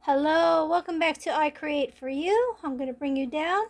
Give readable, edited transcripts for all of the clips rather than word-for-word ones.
Hello, welcome back to I Create For You. I'm going to bring you down.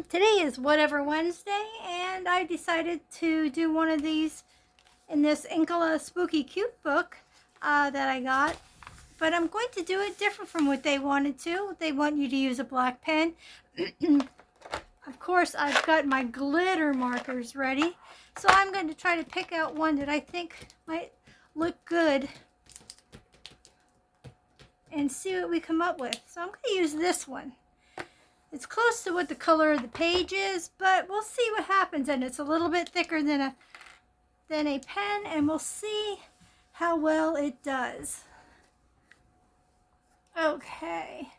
Today is Whatever Wednesday, and I decided to do one of these in this Inkala Spooky Cute book that I got. But I'm going to do it different from what they wanted to. They want you to use a black pen. Of course, I've got my glitter markers ready. So I'm going to try to pick out one that I think might look good and see what we come up with. So I'm going to use this one. It's close to what the color of the page is, but we'll see what happens. And it's a little bit thicker than a pen, and we'll see how well it does. Okay,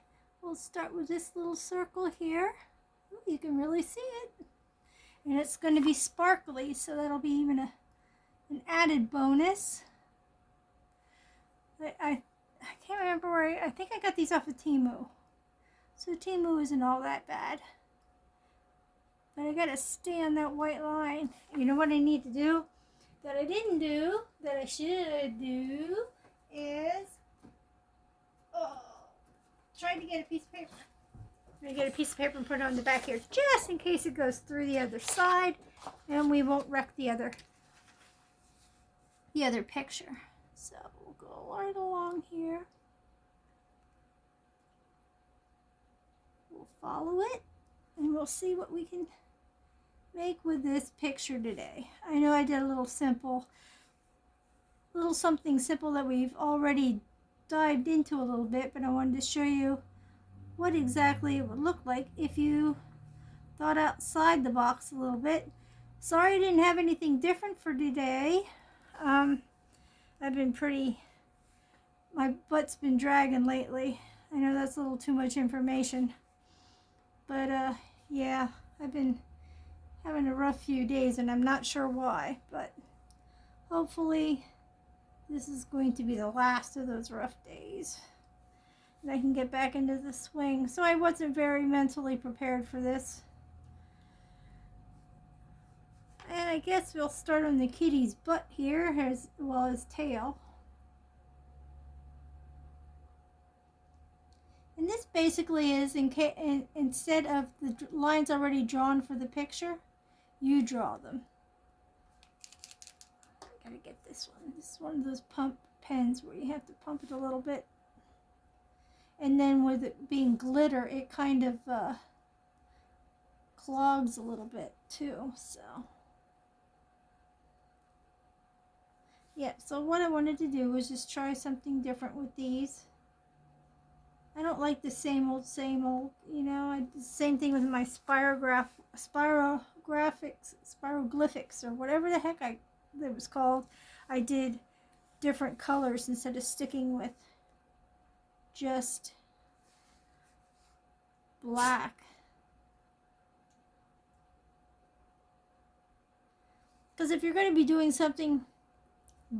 we'll start with this little circle here. Ooh, you can really see it. And it's going to be sparkly, so that'll be even an added bonus. I can't remember where, I think I got these off of Temu. So Temu isn't all that bad. But I gotta stay on that white line. You know what I need to do that I didn't do, that I should do, is try to get a piece of paper. I'm gonna get a piece of paper and put it on the back here, just in case it goes through the other side, and we won't wreck the other picture. So we'll go right along here. We'll follow it, and we'll see what we can make with this picture today. I know I did a little something simple that we've already dived into a little bit, but I wanted to show you what exactly it would look like if you thought outside the box a little bit. Sorry I didn't have anything different for today. I've been my butt's been dragging lately. I know that's a little too much information. But, yeah, I've been having a rough few days, and I'm not sure why. But hopefully this is going to be the last of those rough days, and I can get back into the swing. So I wasn't very mentally prepared for this. And I guess we'll start on the kitty's butt here, as well as tail. And this basically is, instead of the lines already drawn for the picture, you draw them. I gotta get this one. This is one of those pump pens where you have to pump it a little bit. And then with it being glitter, it kind of clogs a little bit too, so. Yeah, so what I wanted to do was just try something different with these. I don't like the same old, you know. I did the same thing with my spiroglyphics, or whatever the heck it was called. I did different colors instead of sticking with just black. Because if you're going to be doing something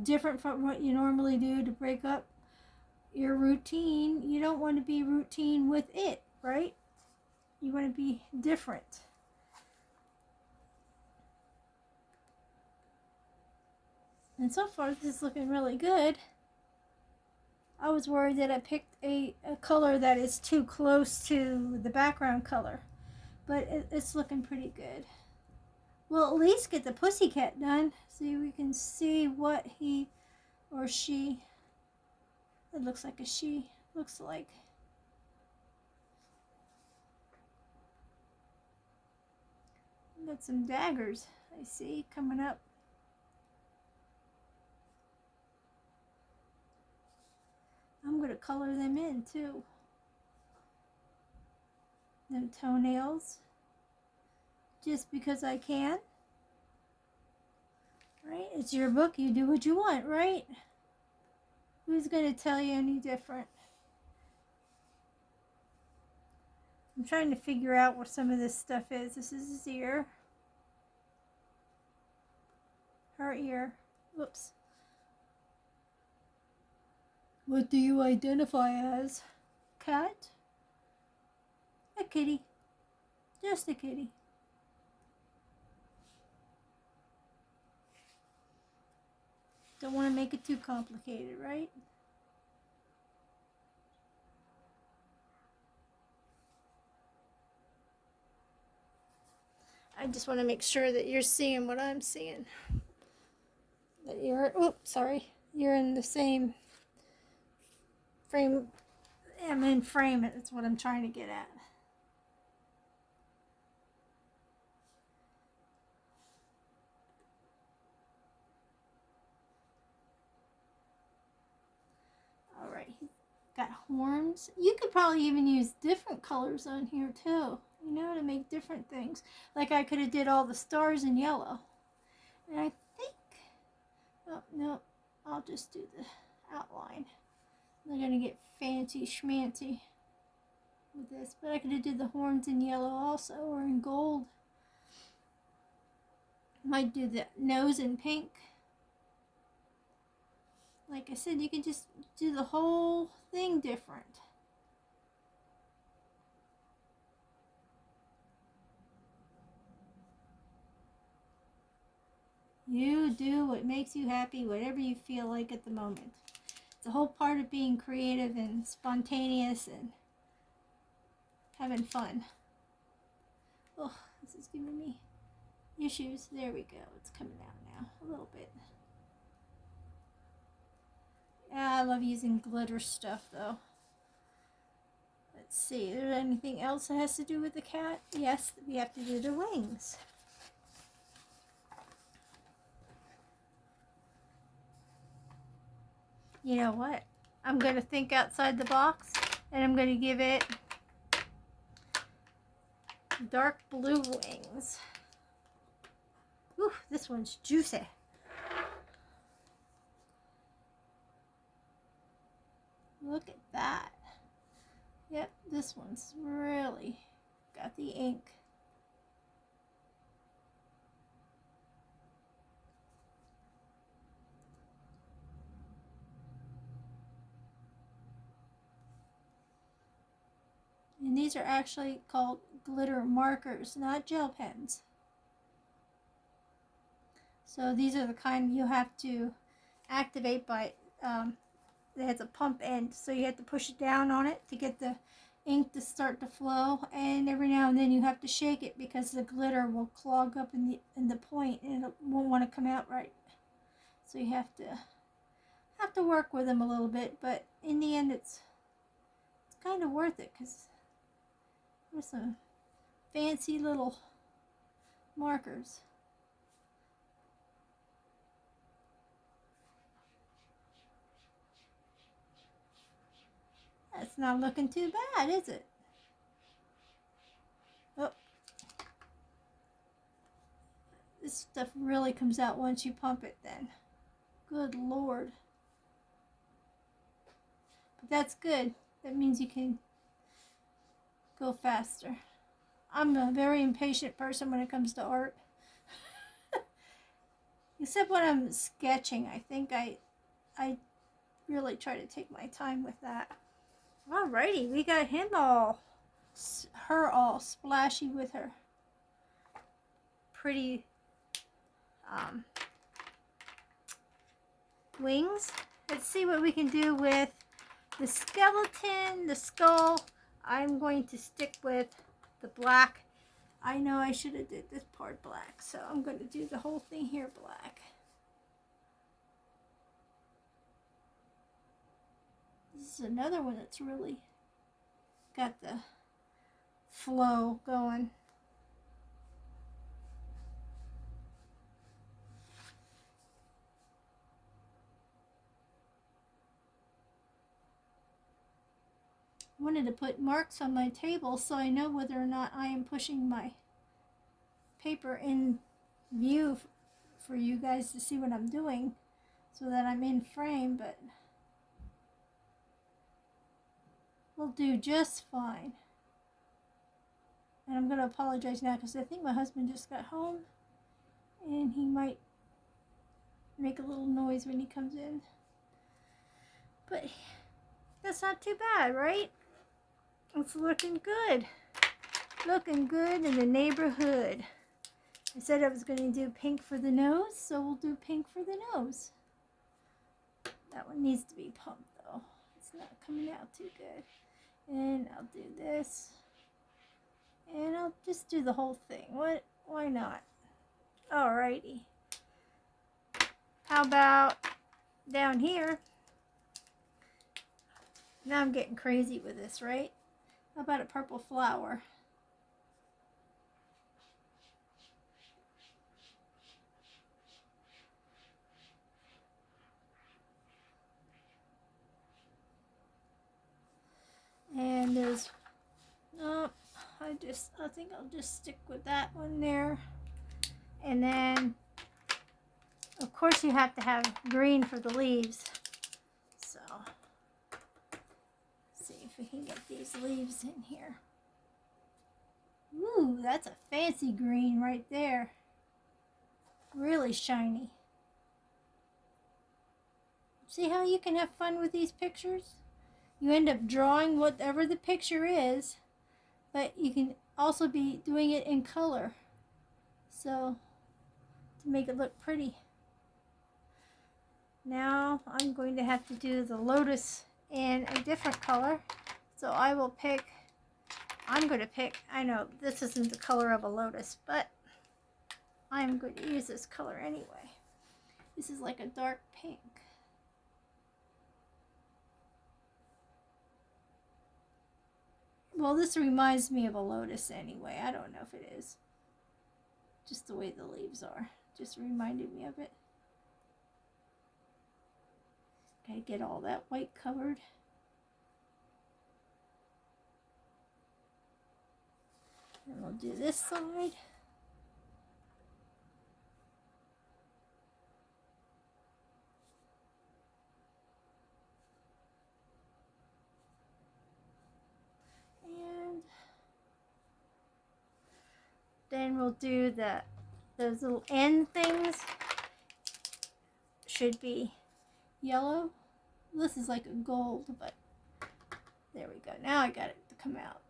different from what you normally do to break up your routine, you don't want to be routine with it, right? You want to be different. And so far this is looking really good. I was worried that I picked a color that is too close to the background color, but it's looking pretty good. We'll at least get the pussycat done so we can see what he or she, it looks like a she, looks like. Got some daggers I see coming up. I'm going to color them in too. Them toenails. Just because I can. Right? It's your book. You do what you want, right? Who's going to tell you any different? I'm trying to figure out where some of this stuff is. This is his ear. Her ear. Whoops. What do you identify as? Cat? A kitty. Just a kitty. Don't want to make it too complicated, right? I just want to make sure that you're seeing what I'm seeing. That you're, oops, sorry, you're in the same frame. I'm in frame, that's what I'm trying to get at. Alright, he's got horns. You could probably even use different colors on here too, you know, to make different things. Like I could have did all the stars in yellow. And I think, oh no, I'll just do the outline. I'm gonna get fancy schmancy with this, but I could have did the horns in yellow also, or in gold. Might do the nose in pink. Like I said, you can just do the whole thing different. You do what makes you happy, whatever you feel like at the moment. It's a whole part of being creative and spontaneous and having fun. Oh, this is giving me issues. There we go. It's coming out now a little bit. I love using glitter stuff though. Let's see, is there anything else that has to do with the cat? Yes, we have to do the wings. You know what? I'm going to think outside the box and I'm going to give it dark blue wings. Ooh, this one's juicy. Look at that. Yep, this one's really got the ink. And these are actually called glitter markers, not gel pens. So these are the kind you have to activate by, it has a pump end, so you have to push it down on it to get the ink to start to flow, and every now and then you have to shake it because the glitter will clog up in the point and it won't want to come out right. So you have to work with them a little bit, but in the end it's kind of worth it because there's some fancy little markers. That's not looking too bad, is it? Oh. This stuff really comes out once you pump it then. Good Lord. But that's good. That means you can go faster. I'm a very impatient person when it comes to art. Except when I'm sketching. I think I really try to take my time with that. Alrighty, we got him all, her all splashy with her pretty wings. Let's see what we can do with the skeleton, the skull. I'm going to stick with the black. I know I should have did this part black, so I'm going to do the whole thing here black. This is another one that's really got the flow going. I wanted to put marks on my table so I know whether or not I am pushing my paper in view for you guys to see what I'm doing so that I'm in frame, but we'll do just fine. And I'm going to apologize now because I think my husband just got home and he might make a little noise when he comes in. But that's not too bad, right? It's looking good. Looking good in the neighborhood. I said I was going to do pink for the nose, so we'll do pink for the nose. That one needs to be pumped though. It's not coming out too good. And I'll do this. And I'll just do the whole thing. What Why not? Alrighty. How about down here? Now I'm getting crazy with this, right? How about a purple flower? And there's, oh, I think I'll just stick with that one there. And then, of course, you have to have green for the leaves. So, let's see if we can get these leaves in here. Ooh, that's a fancy green right there. Really shiny. See how you can have fun with these pictures? You end up drawing whatever the picture is, but you can also be doing it in color. So, to make it look pretty. Now, I'm going to have to do the lotus in a different color. So I will pick, I know this isn't the color of a lotus, but I'm going to use this color anyway. This is like a dark pink. Well, this reminds me of a lotus anyway. I don't know if it is. Just the way the leaves are. Just reminded me of it. Gotta get all that white covered. And we'll do this side. And then we'll do those little end things. Should be yellow. This is like a gold, but there we go. Now I got it to come out.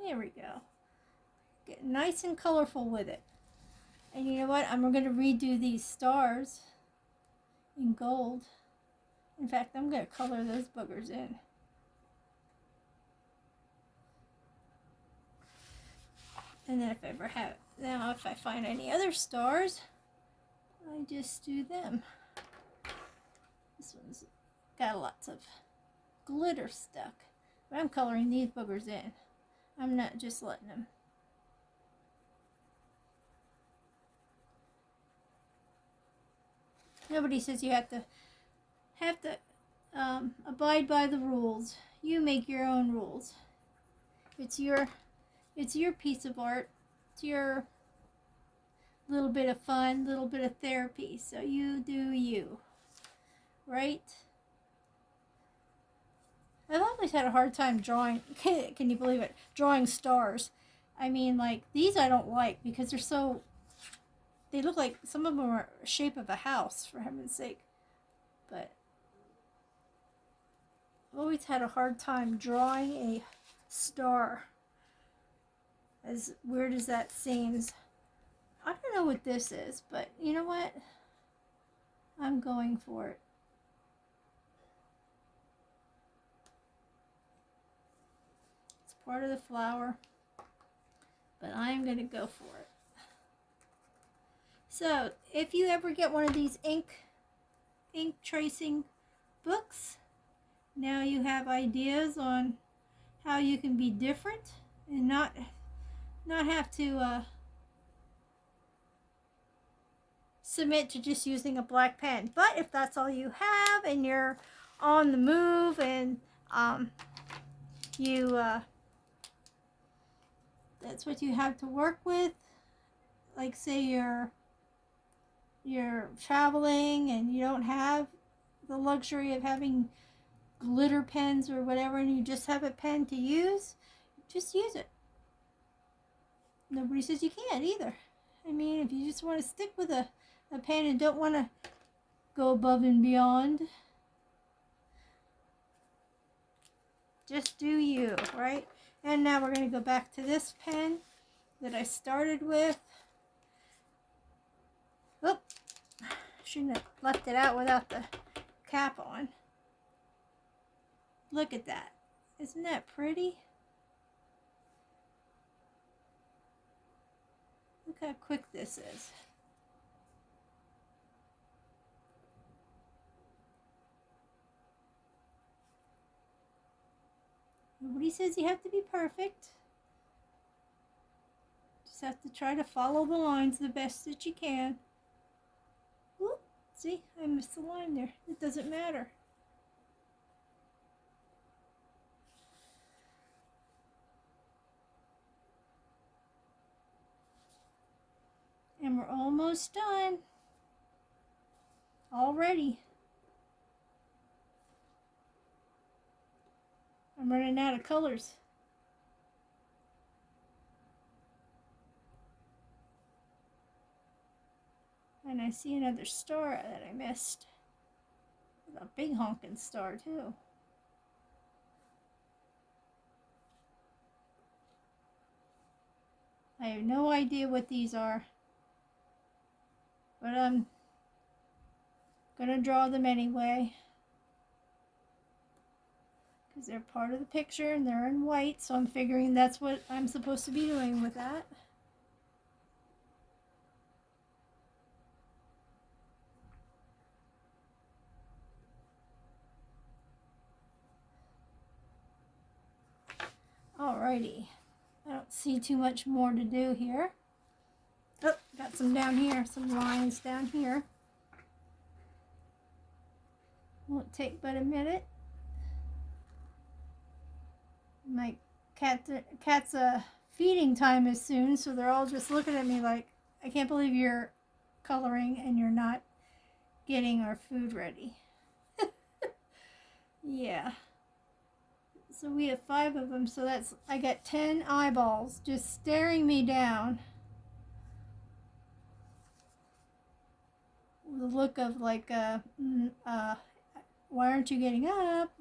There we go. Get nice and colorful with it. And you know what? I'm going to redo these stars in gold. In fact, I'm going to color those boogers in. And then if I find any other stars, I just do them. This one's got lots of glitter stuck. But I'm coloring these boogers in. I'm not just letting them. Nobody says you have to abide by the rules. You make your own rules. It's your piece of art. It's your little bit of fun, little bit of therapy. So you do you, right? I've always had a hard time drawing, can you believe it, drawing stars. I mean, like, these I don't like because they look like, some of them are the shape of a house, for heaven's sake. But I've always had a hard time drawing a star. As weird as that seems. I don't know what this is, but you know what? I'm going for it. It's part of the flower, but I'm going to go for it. So, if you ever get one of these ink tracing books, now you have ideas on how you can be different and not have to submit to just using a black pen. But if that's all you have and you're on the move and that's what you have to work with, like say you're traveling and you don't have the luxury of having glitter pens or whatever, and you just have a pen to use, just use it. Nobody says you can't either. I mean, if you just want to stick with a pen and don't want to go above and beyond, just do you, right? And now we're going to go back to this pen that I started with. Oop, Shouldn't have left it out without the cap on. Look at that. Isn't that pretty? Look how quick this is. Nobody says you have to be perfect. Just have to try to follow the lines the best that you can. Whoop, see, I missed the line there. It doesn't matter. And we're almost done. Already. I'm running out of colors. And I see another star that I missed. A big honking star too. I have no idea what these are. But I'm gonna draw them anyway. Because they're part of the picture and they're in white, so I'm figuring that's what I'm supposed to be doing with that. Alrighty. I don't see too much more to do here. Oh, got some down here, some lines down here. Won't take but a minute. My cat's feeding time is soon, so they're all just looking at me like, I can't believe you're coloring and you're not getting our food ready. Yeah. So we have 5 of them, so that's, I got 10 eyeballs just staring me down. The look of like, why aren't you getting up?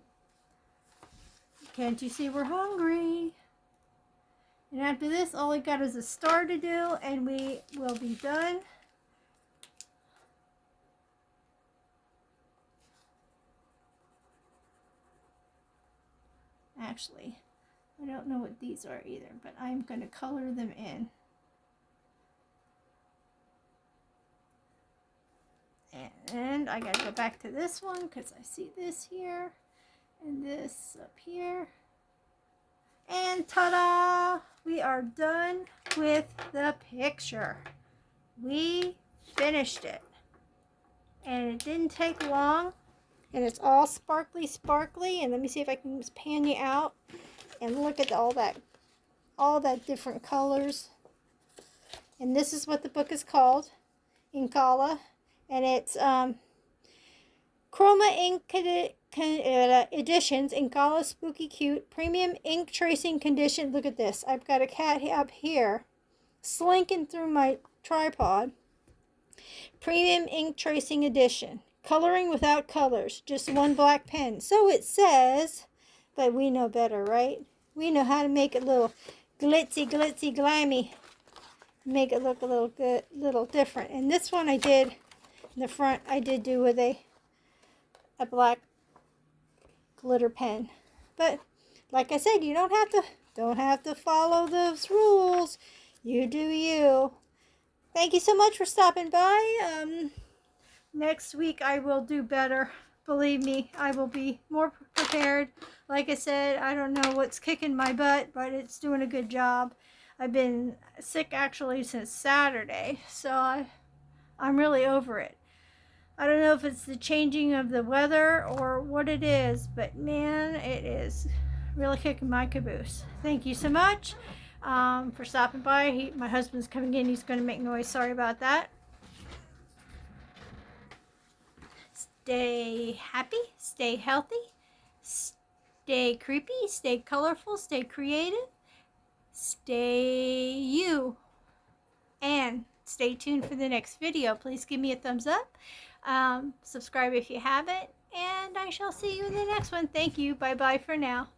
Can't you see we're hungry? And after this, all I got is a star to do, and we will be done. Actually, I don't know what these are either, but I'm going to color them in. And I got to go back to this one because I see this here and this up here. And ta-da! We are done with the picture. We finished it. And it didn't take long. And it's all sparkly, sparkly. And let me see if I can just pan you out. And look at all that different colors. And this is what the book is called. Incala. And it's Chroma Ink Editions, Incala Spooky Cute, Premium Ink Tracing Condition. Look at this. I've got a cat up here slinking through my tripod. Premium Ink Tracing Edition. Coloring without colors. Just one black pen. So it says, but we know better, right? We know how to make it a little glitzy, glitzy, glammy. Make it look a little good, little different. And this one I did, in the front, I did do with a black glitter pen. But like I said, you don't have to follow those rules. You do you. Thank you so much for stopping by. Next week I will do better. Believe me, I will be more prepared. Like I said, I don't know what's kicking my butt, but it's doing a good job. I've been sick actually since Saturday, so I'm really over it. I don't know if it's the changing of the weather or what it is, but man, it is really kicking my caboose. Thank you so much for stopping by. My husband's coming in. He's going to make noise. Sorry about that. Stay happy, stay healthy, stay creepy, stay colorful, stay creative, stay you, and stay tuned for the next video. Please give me a thumbs up, subscribe if you haven't, and I shall see you in the next one. Thank you. Bye-bye for now.